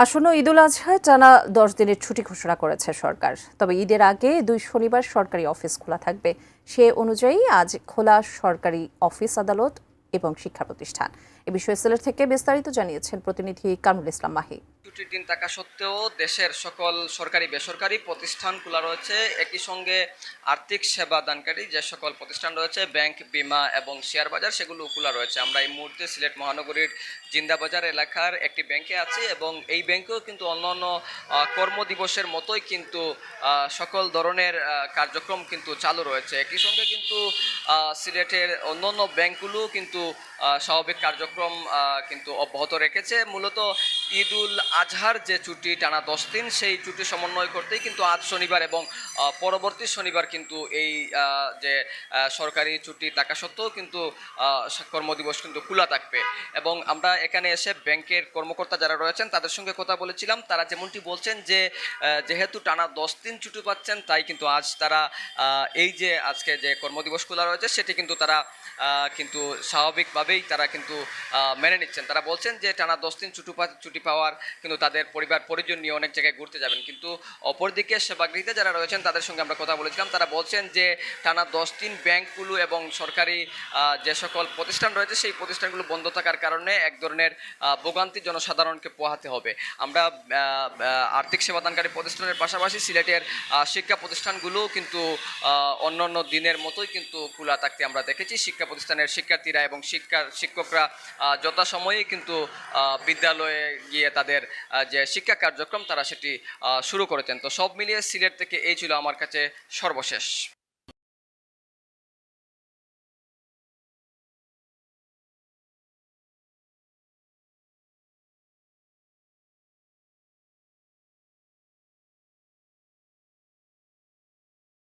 আসন্ন ঈদুল আজহায় টানা 10 দিনের ছুটি ঘোষণা করেছে সরকার। তবে ঈদের আগে 2 শনিবার সরকারি অফিস খোলা থাকবে। সে অনুযায়ী আজ খোলা সরকারি অফিস, আদালত এবং শিক্ষা প্রতিষ্ঠান। এ বিষয়ে সিলেট থেকে বিস্তারিত জানিয়েছেন প্রতিনিধি কামরুল ইসলাম মাহি। ছুটির দিন থাকা সত্ত্বেও দেশের সকল সরকারি বেসরকারি প্রতিষ্ঠান খোলা রয়েছে। একই সঙ্গে আর্থিক সেবা দানকারী যে সকল প্রতিষ্ঠান রয়েছে, ব্যাংক, বিমা এবং শেয়ার বাজার, সেগুলো খোলা রয়েছে। আমরা এই মুহূর্তে সিলেট মহানগরীর জিন্দাবাজার এলাকার একটি ব্যাংকে আছি এবং এই ব্যাংকেও কিন্তু অন্যান্য কর্মদিবসের মতোই কিন্তু সকল ধরনের কার্যক্রম কিন্তু চালু রয়েছে। একই সঙ্গে কিন্তু সিলেটের অন্যান্য ব্যাংকগুলো কিন্তু স্বাভাবিক কার্যক্রম কিন্তু অব্যাহত রেখেছে। মূলত ঈদুল আজহার যে ছুটি টানা 10 দিন, সেই ছুটি সমন্বয় করতেই কিন্তু আজ শনিবার এবং পরবর্তী শনিবার কিন্তু এই যে সরকারি ছুটি থাকা সত্ত্বেও কিন্তু কর্মদিবস কিন্তু খোলা থাকবে। এবং আমরা এখানে এসে ব্যাংকের কর্মকর্তা যারা রয়েছেন তাদের সঙ্গে কথা বলেছিলাম। তারা যেমনটি বলছেন যে যেহেতু টানা 10 দিন ছুটি পাচ্ছেন, তাই কিন্তু আজ তারা এই যে আজকে যে কর্মদিবস খোলা রয়েছে সেটি কিন্তু তারা কিন্তু স্বাভাবিকভাবেই তারা কিন্তু মেনে নিচ্ছেন। তারা বলছেন যে টানা 10 দিন ছুটি পাওয়ার কিন্তু তাদের পরিবার পরিজন নিয়ে অনেক জায়গায় ঘুরতে যাবেন। কিন্তু অপরদিকে সেবাগৃহীতে যারা রয়েছেন তাদের সঙ্গে আমরা কথা বলেছিলাম। তারা বলছেন যে টানা 10 দিন ব্যাংকগুলো এবং সরকারি যে সকল প্রতিষ্ঠান রয়েছে সেই প্রতিষ্ঠানগুলো বন্ধ থাকার কারণে এক ধরনের ভোগান্তি জনসাধারণকে পোহাতে হবে। আমরা আর্থিক সেবাদানকারী প্রতিষ্ঠানের পাশাপাশি সিলেটের শিক্ষা প্রতিষ্ঠানগুলোও কিন্তু অন্যান্য দিনের মতোই কিন্তু খোলা থাকতে আমরা দেখেছি। শিক্ষা প্রতিষ্ঠানের শিক্ষার্থীরা এবং শিক্ষকরা যথাসময়ে কিন্তু বিদ্যালয়ে গিয়ে তাদের যে শিক্ষা কার্যক্রম তারা সেটি শুরু করেছেন। তো সব মিলিয়ে সিলেট থেকে এই ছিল আমার কাছে সর্বশেষ।